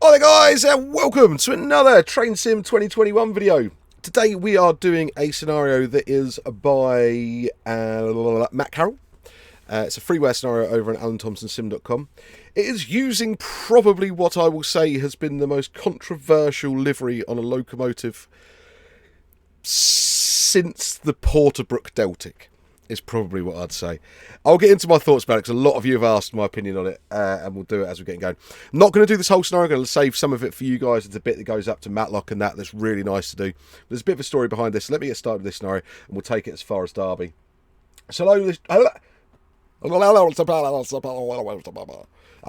Hi there guys, and welcome to another Train Sim 2021 video. Today we are doing a scenario that is by Matt Carroll. It's a freeware scenario over on AlanThomsonSim.com. It is using probably what I will say has been the most controversial livery on a locomotive since the Porterbrook Deltic. Is probably what I'd say. I'll get into my thoughts about it because a lot of you have asked my opinion on it, and we'll do it as we're getting going. I'm not going to do this whole scenario. I'm going to save some of it for you guys. It's a bit that goes up to Matlock and that's really nice to do. There's a bit of a story behind this. So let me get started with this scenario, and we'll take it as far as Derby. So I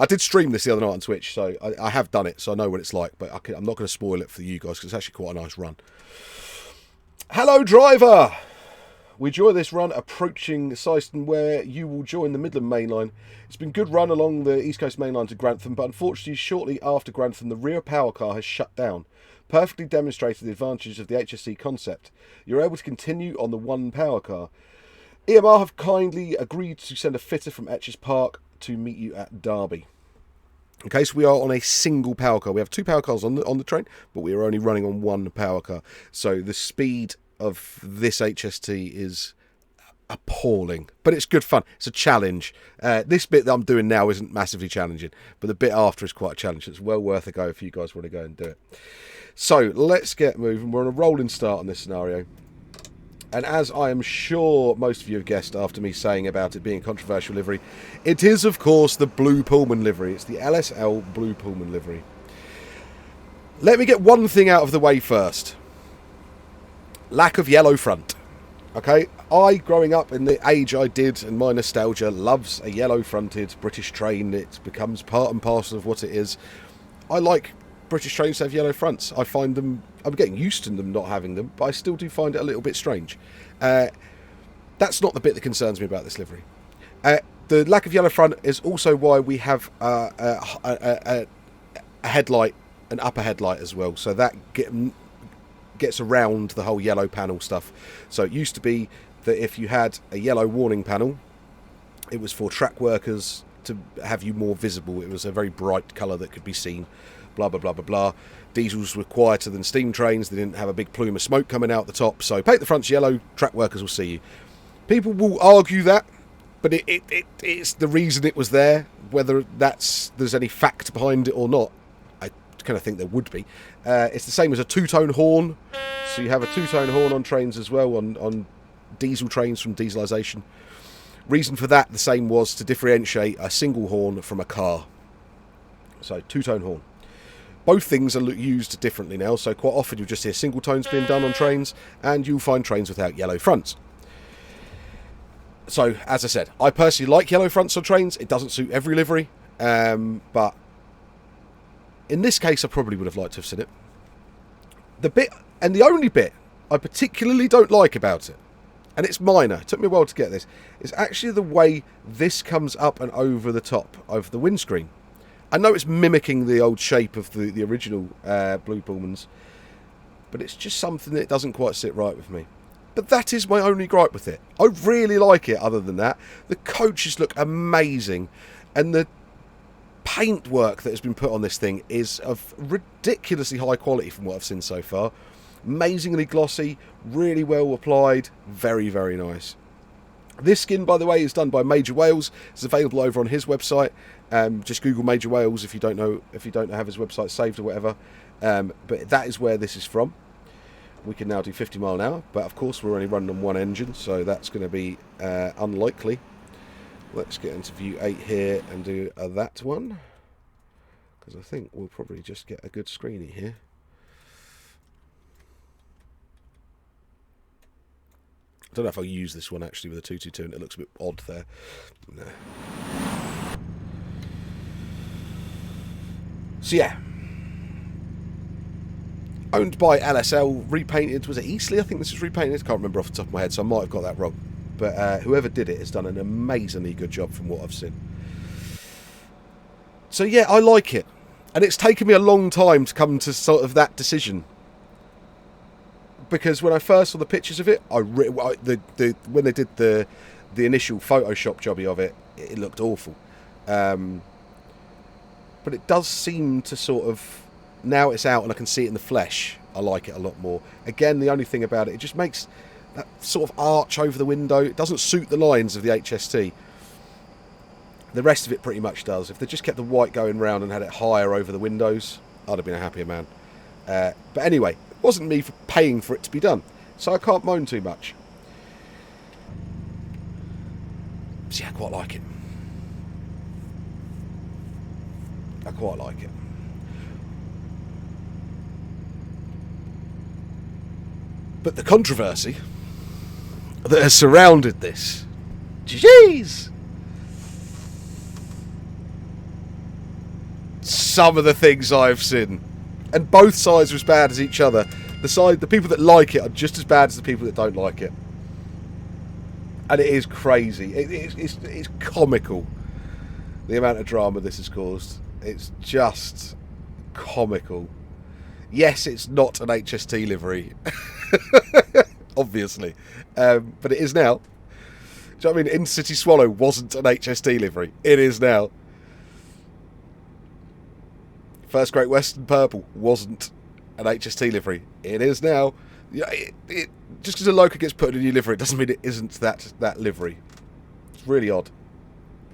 did stream this the other night on Twitch, so I have done it, so I know what it's like, but I'm not going to spoil it for you guys because it's actually quite a nice run. Hello, driver! We enjoy this run approaching Syston, where you will join the Midland Main Line. It's been a good run along the East Coast Main Line to Grantham, but unfortunately shortly after Grantham the rear power car has shut down, perfectly demonstrating the advantages of the HSC concept. You're able to continue on the one power car. EMR have kindly agreed to send a fitter from Etches Park to meet you at Derby. Okay, so we are on a single power car. We have two power cars on the train, but we are only running on one power car. So the speed of this HST is appalling, but it's good fun. It's a challenge. This bit that I'm doing now isn't massively challenging, but the bit after is quite a challenge. It's well worth a go if you guys want to go and do it. So let's get moving. We're on a rolling start on this scenario, and as I am sure most of you have guessed after me saying about it being a controversial livery, it is of course the blue Pullman livery. It's the LSL blue Pullman livery. Let me get one thing out of the way first. Lack of yellow front. Okay, I, growing up in the age I did and my nostalgia, loves a yellow fronted British train. It becomes part and parcel of what it is. I like British trains to have yellow fronts. I find them, I'm getting used to them not having them, but I still do find it a little bit strange. That's not the bit that concerns me about this livery. The lack of yellow front is also why we have a headlight, an upper headlight as well, so that gets around the whole yellow panel stuff. So it used to be that if you had a yellow warning panel, it was for track workers to have you more visible. It was a very bright colour that could be seen, blah blah blah blah blah. Diesels were quieter than steam trains. They didn't have a big plume of smoke coming out the top, so paint the fronts yellow, track workers will see you. People will argue that, but it's the reason it was there. Whether there's any fact behind it or not, I kind of think there would be. It's the same as a two-tone horn. So you have a two-tone horn on trains as well, on diesel trains from dieselisation. Reason for that, the same, was to differentiate a single horn from a car. So two-tone horn. Both things are used differently now, so quite often you'll just hear single tones being done on trains, and you'll find trains without yellow fronts. So, as I said, I personally like yellow fronts on trains. It doesn't suit every livery, but in this case, I probably would have liked to have seen it. The bit, and the only bit I particularly don't like about it, and it's minor, it took me a while to get this, is actually the way this comes up and over the top of the windscreen. I know it's mimicking the old shape of the original Blue Pullmans, but it's just something that doesn't quite sit right with me. But that is my only gripe with it. I really like it other than that. The coaches look amazing, and the paintwork that has been put on this thing is of ridiculously high quality from what I've seen so far. Amazingly glossy, really well applied, very, very nice. This skin, by the way, is done by Major Wales. It's available over on his website. Just Google Major Wales if you don't have his website saved or whatever. But that is where this is from. We can now do 50 mile an hour, but of course we're only running on one engine, so that's going to be unlikely. Let's get into view 8 here and do that one, because I think we'll probably just get a good screeny here. I don't know if I'll use this one actually with a 222, and it looks a bit odd there. No. So yeah, owned by LSL, repainted, was it Eastleigh? I think this was repainted, I can't remember off the top of my head, so I might have got that wrong. But whoever did it has done an amazingly good job from what I've seen. So yeah, I like it. And it's taken me a long time to come to sort of that decision. Because when I first saw the pictures of it, when they did the initial Photoshop jobby of it, it looked awful. But it does seem to sort of now it's out and I can see it in the flesh, I like it a lot more. Again, the only thing about it, it just makes that sort of arch over the window. It doesn't suit the lines of the HST. The rest of it pretty much does. If they just kept the white going round and had it higher over the windows, I'd have been a happier man. But anyway, it wasn't me for paying for it to be done, so I can't moan too much. So yeah, I quite like it. I quite like it. But the controversy that has surrounded this, jeez! Some of the things I've seen, and both sides are as bad as each other. The people that like it are just as bad as the people that don't like it, and it is crazy. It's comical, the amount of drama this has caused. It's just comical. Yes, it's not an HST livery, obviously, but it is now. Do you know what I mean? Intercity Swallow wasn't an HST livery. It is now. First Great Western Purple wasn't an HST livery. It is now. Yeah, just because a loco gets put in a new livery, it doesn't mean it isn't that livery. It's really odd.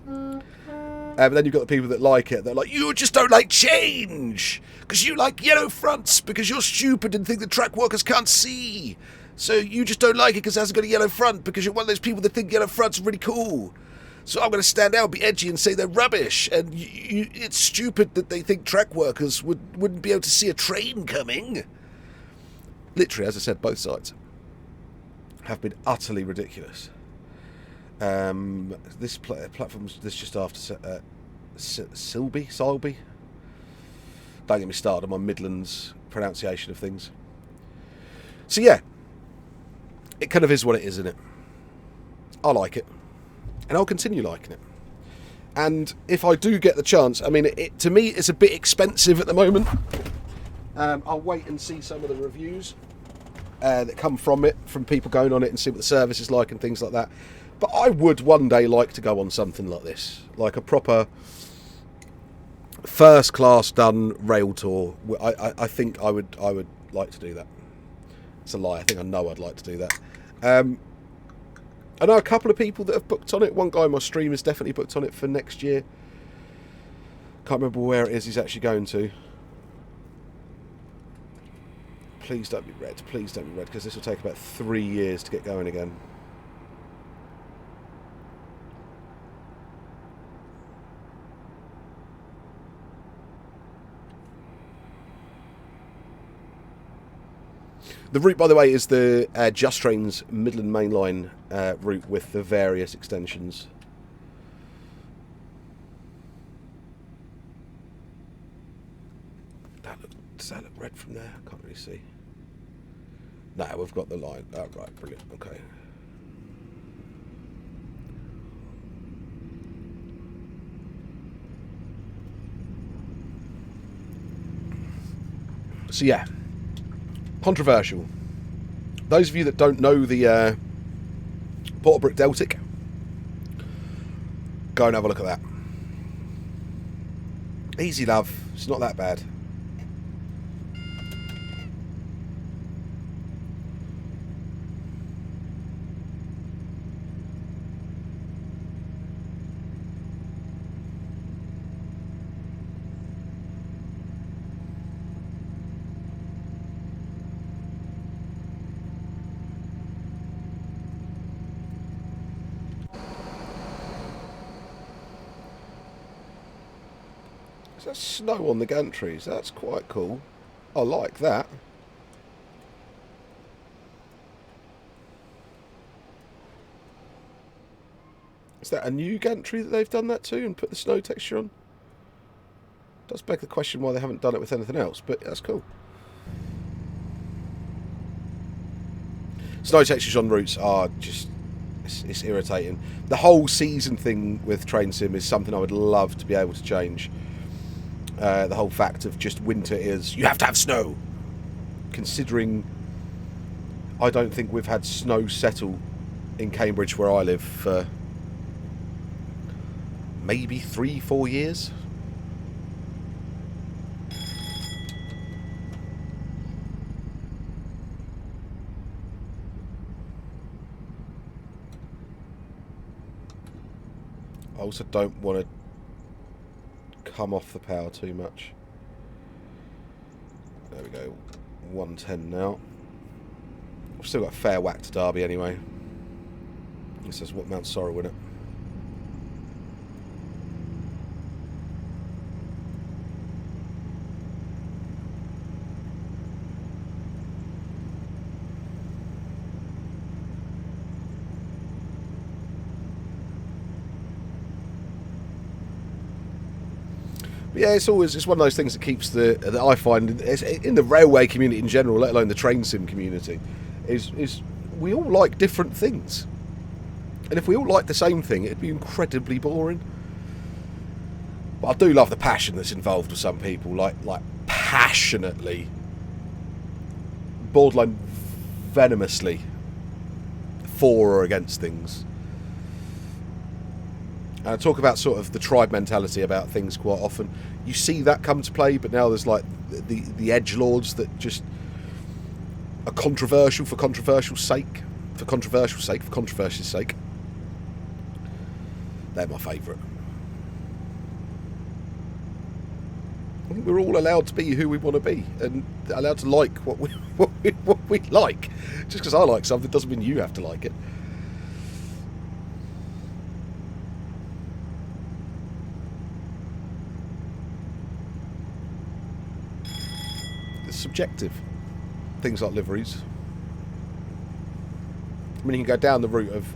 But then you've got the people that like it. They're like, you just don't like change because you like yellow fronts because you're stupid and think the track workers can't see. So you just don't like it because it hasn't got a yellow front because you're one of those people that think yellow fronts are really cool. So I'm going to stand out, be edgy, and say they're rubbish. And it's stupid that they think track workers wouldn't be able to see a train coming. Literally, as I said, both sides have been utterly ridiculous. This platform's just after Silby. Don't get me started on my Midlands pronunciation of things. So yeah, it kind of is what it is, isn't it? I like it. And I'll continue liking it. And if I do get the chance, I mean, to me, it's a bit expensive at the moment. I'll wait and see some of the reviews that come from it, from people going on it and see what the service is like and things like that. But I would one day like to go on something like this, like a proper first-class done rail tour. I think I would like to do that. It's a lie. I know I'd like to do that. I know a couple of people that have booked on it. One guy on my stream is definitely booked on it for next year. Can't remember where it is he's actually going to. Please don't be red. Please don't be red, because this will take about 3 years to get going again. The route, by the way, is the Just Trains Midland Main Line route with the various extensions. Does that look red from there? I can't really see. No, we've got the line. Oh, right, brilliant. Okay. So yeah. Controversial. Those of you that don't know the Porterbrook Deltic, go and have a look at that. Easy love, it's not that bad. There's snow on the gantries. That's quite cool. I like that. Is that a new gantry that they've done that to and put the snow texture on? Does beg the question why they haven't done it with anything else, but that's cool. Snow textures on routes are just... It's irritating. The whole season thing with Train Sim is something I would love to be able to change. The whole fact of just winter is you have to have snow, considering I don't think we've had snow settle in Cambridge where I live for maybe 3-4 years. also don't want to come off the power too much. There we go, 110 now. I've still got a fair whack to Derby anyway. This is what Mount Sorrow, isn't it? Yeah, it's one of those things that keeps that I find in the railway community in general, let alone the train sim community, is we all like different things, and if we all like the same thing, it'd be incredibly boring. But I do love the passion that's involved with some people, like passionately, borderline venomously for or against things. And I talk about sort of the tribe mentality about things quite often. You see that come to play, but now there's like the edgelords that just are controversial for controversial's sake. For controversial's sake. They're my favourite. I think we're all allowed to be who we want to be, and allowed to like what we like. Just because I like something doesn't mean you have to like it. Subjective things like liveries. I mean, you can go down the route of,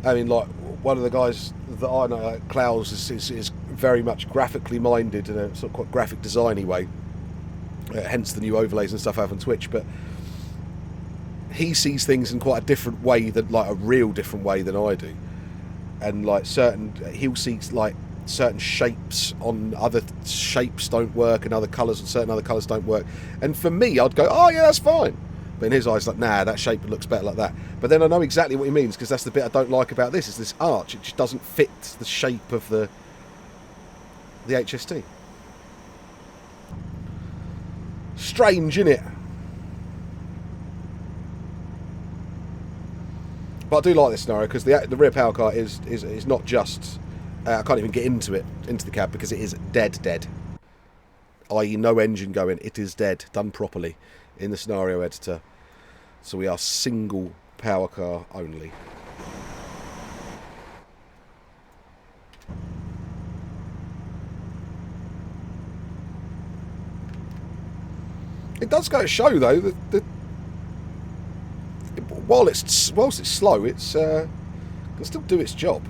I mean, like one of the guys that I know, like Klaus, is very much graphically minded in a sort of quite graphic designy way, hence the new overlays and stuff I have on Twitch. But he sees things in quite a different way, like a real different way than I do, and like he'll see like certain shapes on other shapes don't work, and other colours on certain other colours don't work. And for me, I'd go, oh yeah, that's fine. But in his eyes, like, nah, that shape looks better like that. But then I know exactly what he means, because that's the bit I don't like about this, is this arch. It just doesn't fit the shape of the HST. Strange, innit? But I do like this scenario, because the rear power car is not just... I can't even get into the cab, because it is dead. I.e. no engine going, it is dead, done properly in the scenario editor. So we are single power car only. It does go to show though that whilst it's slow, it can still do its job.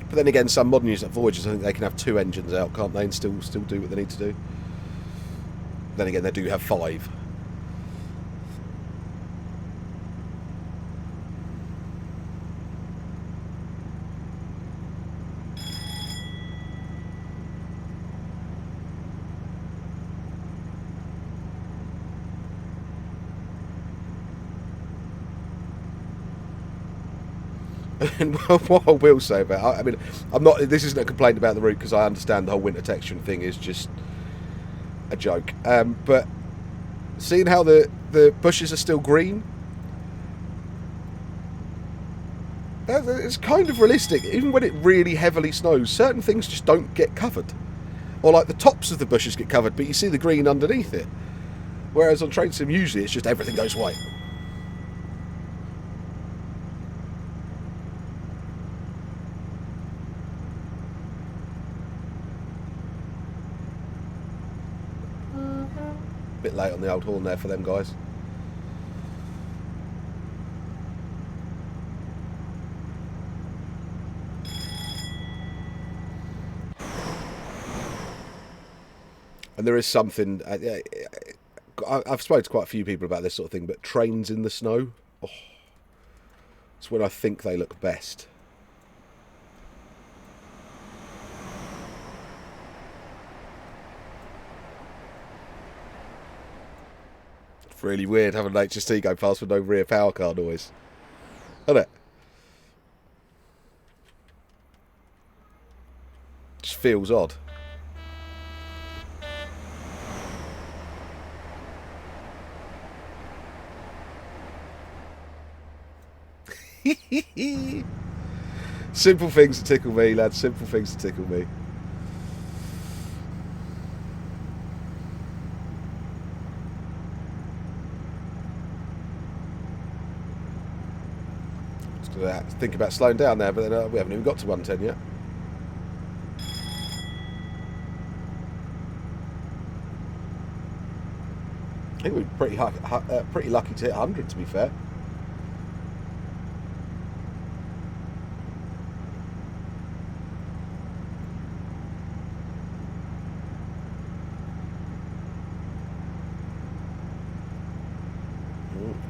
But then again, some modern units like Voyagers, I think they can have 2 engines out, can't they, and still do what they need to do. Then again, they do have 5. And what I will say about, I mean, I'm not. This isn't a complaint about the route, because I understand the whole winter texturing thing is just a joke. But seeing how the bushes are still green, it's kind of realistic. Even when it really heavily snows, certain things just don't get covered, or like the tops of the bushes get covered, but you see the green underneath it. Whereas on Train Sim, usually it's just everything goes white. Bit late on the old horn there for them guys. And there is something, I've spoken to quite a few people about this sort of thing, but trains in the snow, it's when I think they look best. Really weird having an HST go past with no rear power car noise, isn't it? Just feels odd. Simple things to tickle me, lads. Simple things to tickle me. Think about slowing down there, but then, we haven't even got to 110 yet. I think we're pretty lucky to hit 100, to be fair.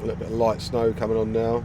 A little bit of light snow coming on now.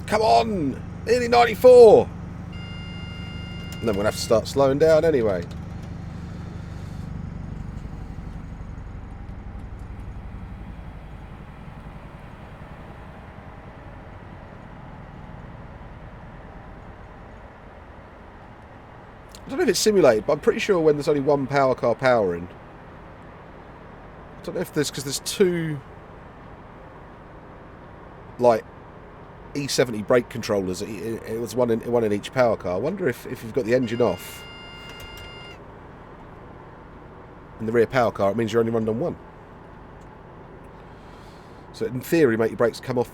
Come on! Nearly 94! And then we're going to have to start slowing down anyway. I don't know if it's simulated, but I'm pretty sure when there's only one power car powering. I don't know if there's, because there's two, like, E70 brake controllers. It was one in each power car. I wonder if you've got the engine off in the rear power car, it means you're only running on one. So in theory, make your brakes come off,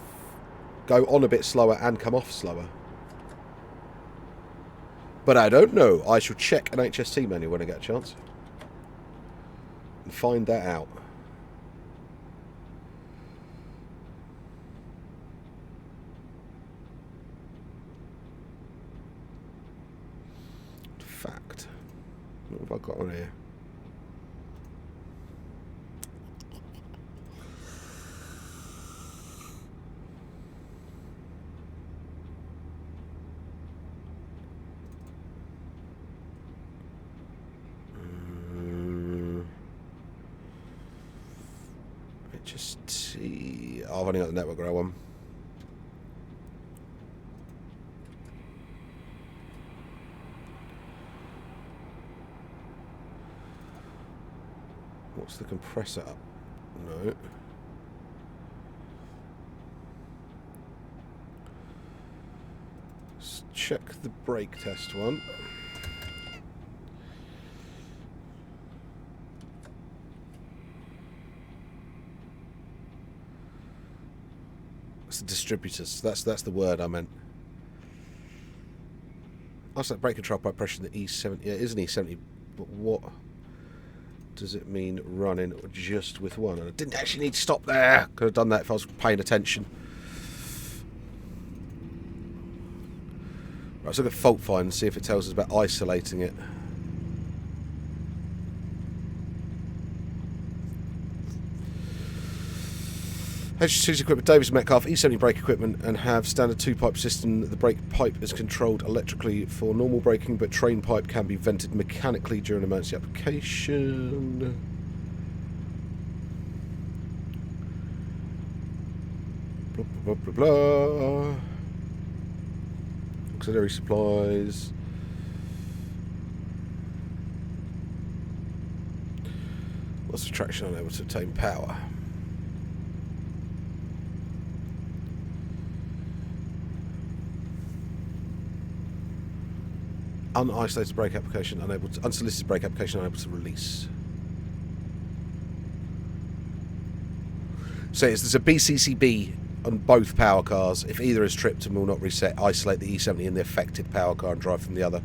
go on a bit slower and come off slower. But I don't know. I shall check an HST manual when I get a chance and find that out. Fact. What have I got on here? Just see. Oh, I've only got the network grow one. What's the compressor up? No. Let's check the brake test one. That's the distributors. That's the word I meant. That's that brake control pipe pressure in the E70. Yeah, it is an E70, but what does it mean running just with one? And I didn't actually need to stop there. Could have done that if I was paying attention. Right, let's look at fault find and see if it tells us about isolating it. HST's equipment, Davis Metcalf, E70 brake equipment, and have standard two-pipe system. The brake pipe is controlled electrically for normal braking, but train pipe can be vented mechanically during emergency application. Blah, blah, blah, blah, blah. Auxiliary supplies. Lots of traction unable to obtain power. Unisolated brake application unable to, unsolicited brake application unable to release. So there's a BCCB on both power cars. If either is tripped and will not reset, isolate the E70 in the affected power car and drive from the other.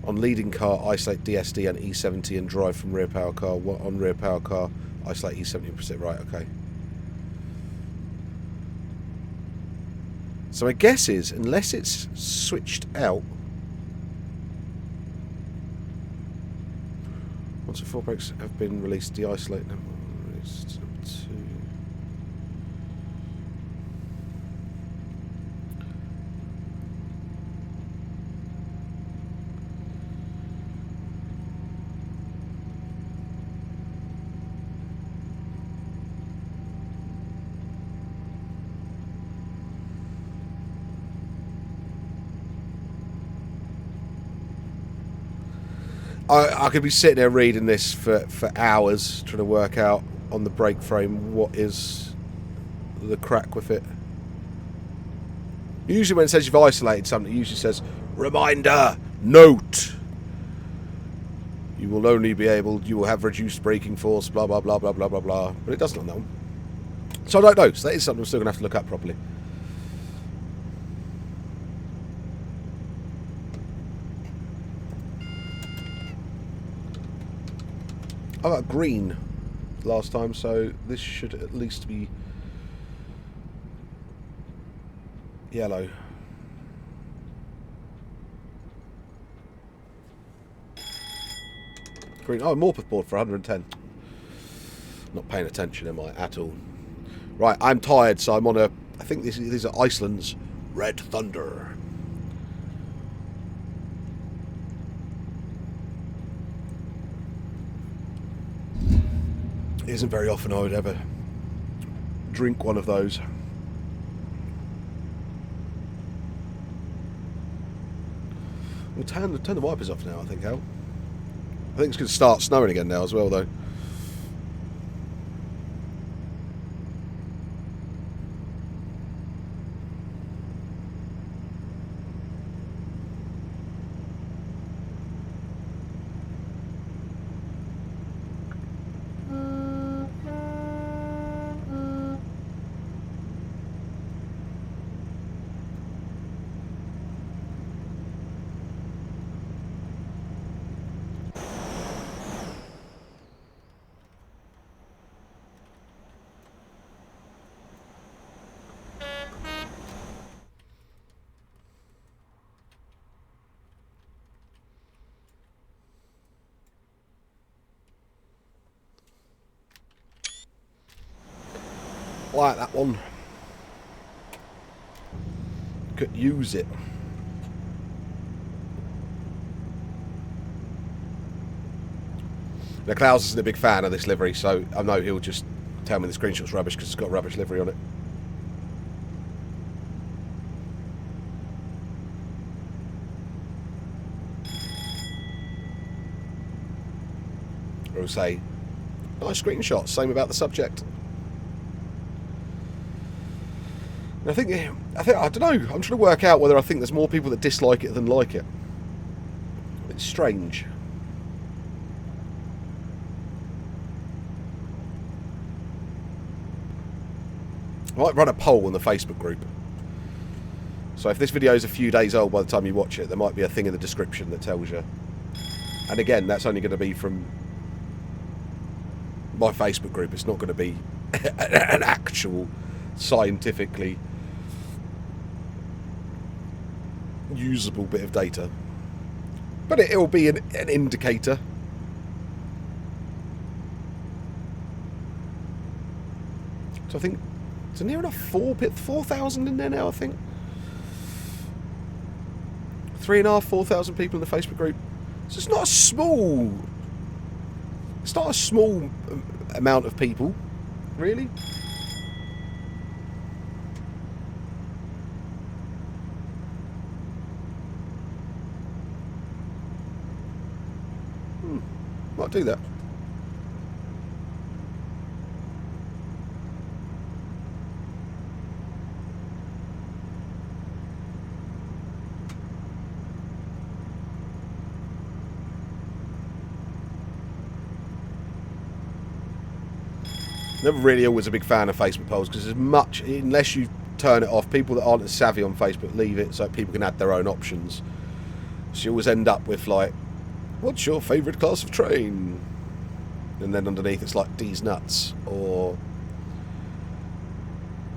On leading car, isolate DSD and E70 and drive from rear power car. On rear power car, isolate E70 and proceed. Right, okay. So my guess is, unless it's switched out, once the 4 brakes have been released, de-isolate them. Released number 2. I could be sitting there reading this for hours, trying to work out on the brake frame what is the crack with it. Usually when it says you've isolated something, it usually says, reminder, note. You will have reduced braking force, blah, blah, blah, blah, blah, blah, blah. But it doesn't on that one. So I don't know. So that is something I'm still going to have to look at properly. I got green last time, so this should at least be yellow. Green. Oh, Morpeth board for 110. Not paying attention, am I, at all? Right, I'm tired, so I'm on a... I think these are Iceland's Red Thunder. It isn't very often I would ever drink one of those. We'll turn the wipers off now, I think, Al. I think it's going to start snowing again now as well, though. Like that one. Could use it. Now Klaus isn't a big fan of this livery, so I know he'll just tell me the screenshot's rubbish because it's got a rubbish livery on it. Or he'll say, nice screenshot, same about the subject. I think, I don't know, I'm trying to work out whether I think there's more people that dislike it than like it. It's strange. I might run a poll on the Facebook group. So if this video is a few days old by the time you watch it, there might be a thing in the description that tells you. And again, that's only going to be from my Facebook group. It's not going to be an actual scientifically usable bit of data, but it'll be an indicator. So I think it's near enough 4,000 in there now. I think 3,500, 4,000 people in the Facebook group. So it's not a small. It's not a small amount of people, really. Might do that. Never really always a big fan of Facebook polls because as much, unless you turn it off, people that aren't as savvy on Facebook leave it so people can add their own options. So you always end up with like, what's your favourite class of train? And then underneath it's like D's nuts or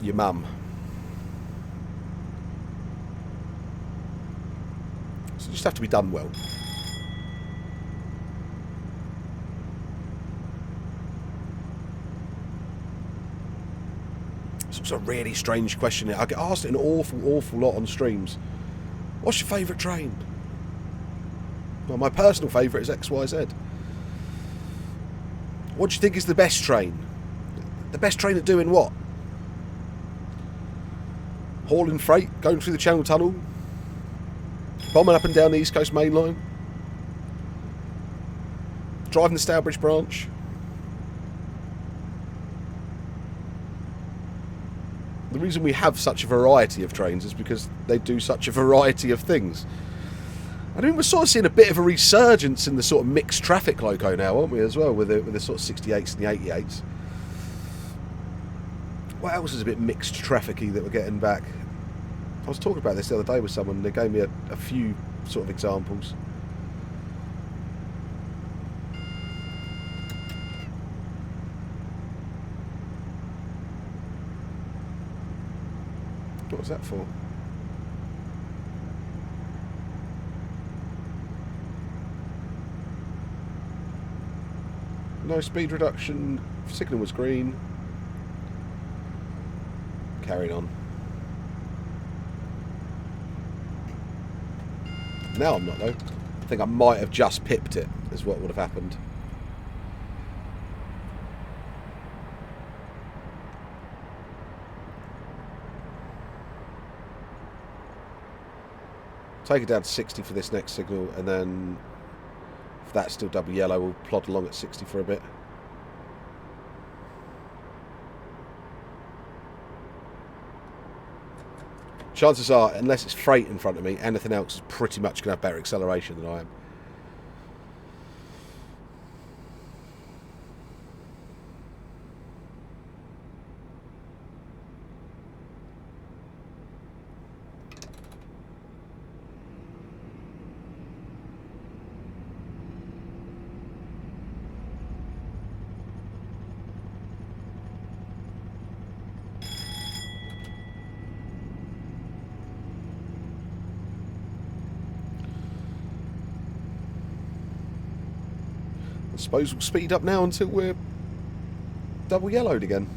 your mum. So you just have to be done well. It's a really strange question. I get asked it an awful lot on streams. What's your favourite train? Well, my personal favourite is XYZ. What do you think is the best train? The best train at doing what? Hauling freight, going through the Channel Tunnel, bombing up and down the East Coast Main Line, driving the Stourbridge branch. The reason we have such a variety of trains is because they do such a variety of things. I mean, we're sort of seeing a bit of a resurgence in the sort of mixed traffic loco now, aren't we, as well, with the sort of 68s and the 88s. What else is a bit mixed trafficy that we're getting back? I was talking about this the other day with someone, and they gave me a few sort of examples. What was that for? No speed reduction. Signal was green. Carrying on. Now I'm not though. I think I might have just pipped it, is what would have happened. Take it down to 60 for this next signal, and then if that's still double yellow, we'll plod along at 60 for a bit. Chances are, unless it's freight in front of me, anything else is pretty much going to have better acceleration than I am. I suppose we'll speed up now until we're double yellowed again.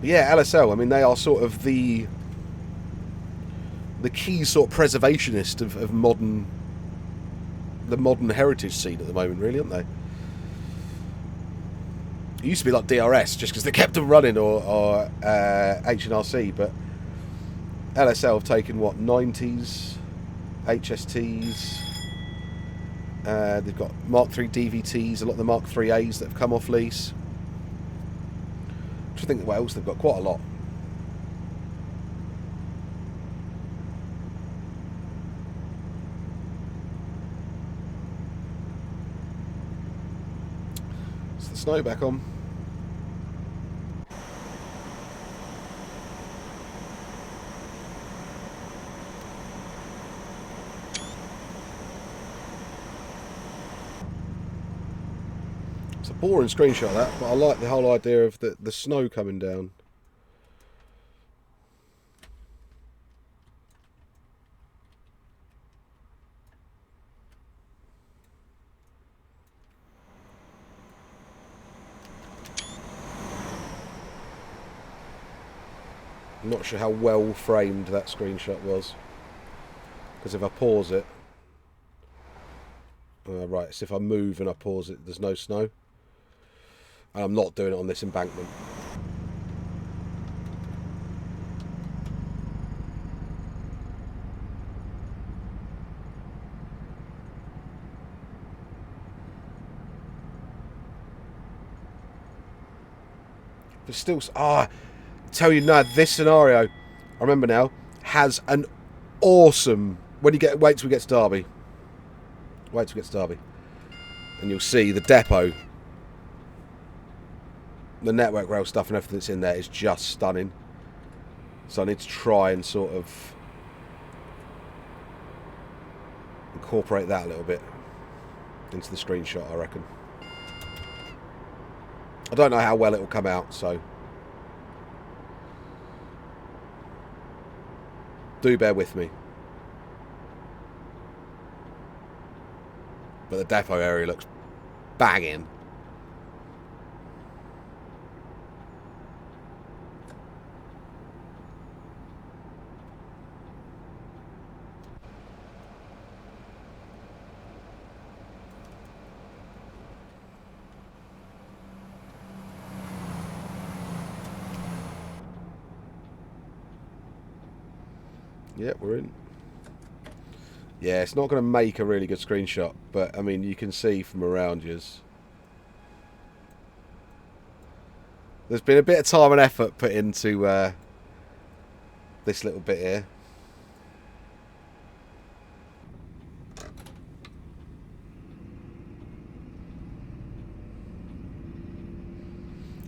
But yeah, LSL, I mean, they are sort of the key sort of preservationist of the modern heritage scene at the moment, really, aren't they? It used to be like DRS, just because they kept them running, or H&RC, but LSL have taken, what, 90s, HSTs, they've got Mark III DVTs, a lot of the Mark IIIAs that have come off lease. I think what else they've got, quite a lot. Snow back on. It's a boring screenshot that, but I like the whole idea of the snow coming down. I'm not sure how well framed that screenshot was, because if I pause it, right, so if I move and I pause it, there's no snow, and I'm not doing it on this embankment. But still, tell you now, this scenario, I remember now, has an awesome. Wait till we get to Derby. Wait till we get to Derby, and you'll see the depot, the Network Rail stuff, and everything that's in there is just stunning. So I need to try and sort of incorporate that a little bit into the screenshot, I reckon. I don't know how well it will come out, so do bear with me. But the depot area looks banging. Yeah, we're in. Yeah, it's not going to make a really good screenshot, but I mean, you can see from around yours. There's been a bit of time and effort put into this little bit here.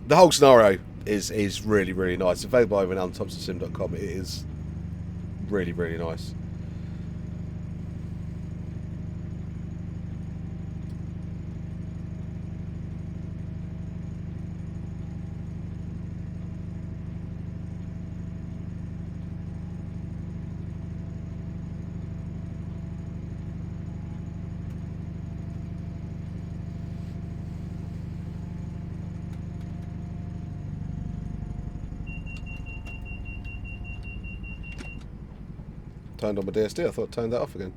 The whole scenario is really, really nice. It's available over on thomsonsim.com. It is really, really nice. Turned on my DSD. I thought I turned that off again.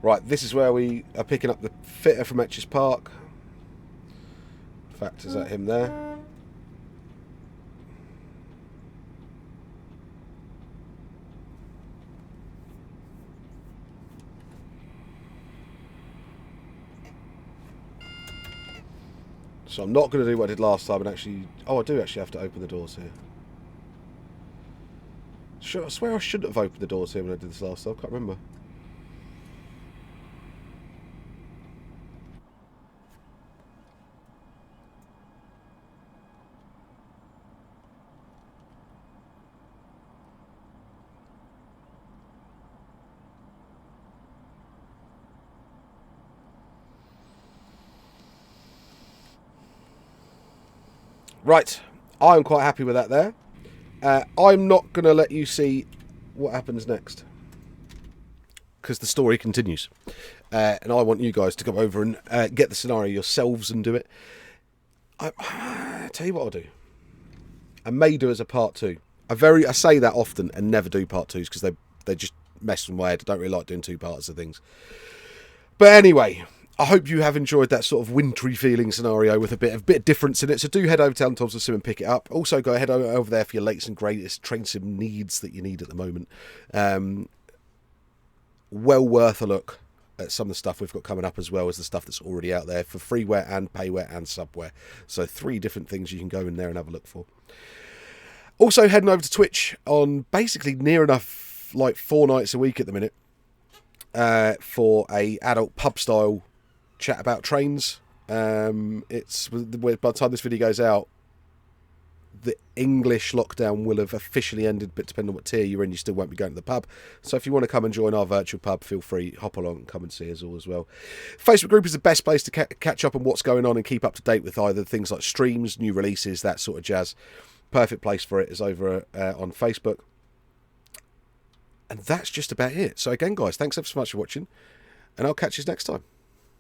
Right, this is where we are picking up the fitter from Etches Park. In fact, is that him there? So I'm not going to do what I did last time and actually... Oh, I do actually have to open the doors here. I swear I shouldn't have opened the doors here when I did this last time. I can't remember. Right, I'm quite happy with that there. I'm not going to let you see what happens next, because the story continues. And I want you guys to come over and get the scenario yourselves and do it. I tell you what I'll do. I may do as a part 2. I say that often and never do part 2s because they just mess with my head. I don't really like doing 2 parts of things. But anyway, I hope you have enjoyed that sort of wintry feeling scenario with a bit of difference in it. So do head over to Alan Thomson Sim and pick it up. Also, go head over there for your latest and greatest train sim needs that you need at the moment. Well worth a look at some of the stuff we've got coming up, as well as the stuff that's already out there for freeware and payware and subware. So 3 different things you can go in there and have a look for. Also, heading over to Twitch on basically near enough like 4 nights a week at the minute for a adult pub style chat about trains. It's by the time this video goes out, the English lockdown will have officially ended, but depending on what tier you're in, you still won't be going to the pub. So if you want to come and join our virtual pub, feel free, hop along and come and see us all as well. Facebook group is the best place to catch up on what's going on and keep up to date with either things like streams, new releases, that sort of jazz. Perfect place for it is over on Facebook. And that's just about it. So again, guys, thanks ever so much for watching, and I'll catch you next time.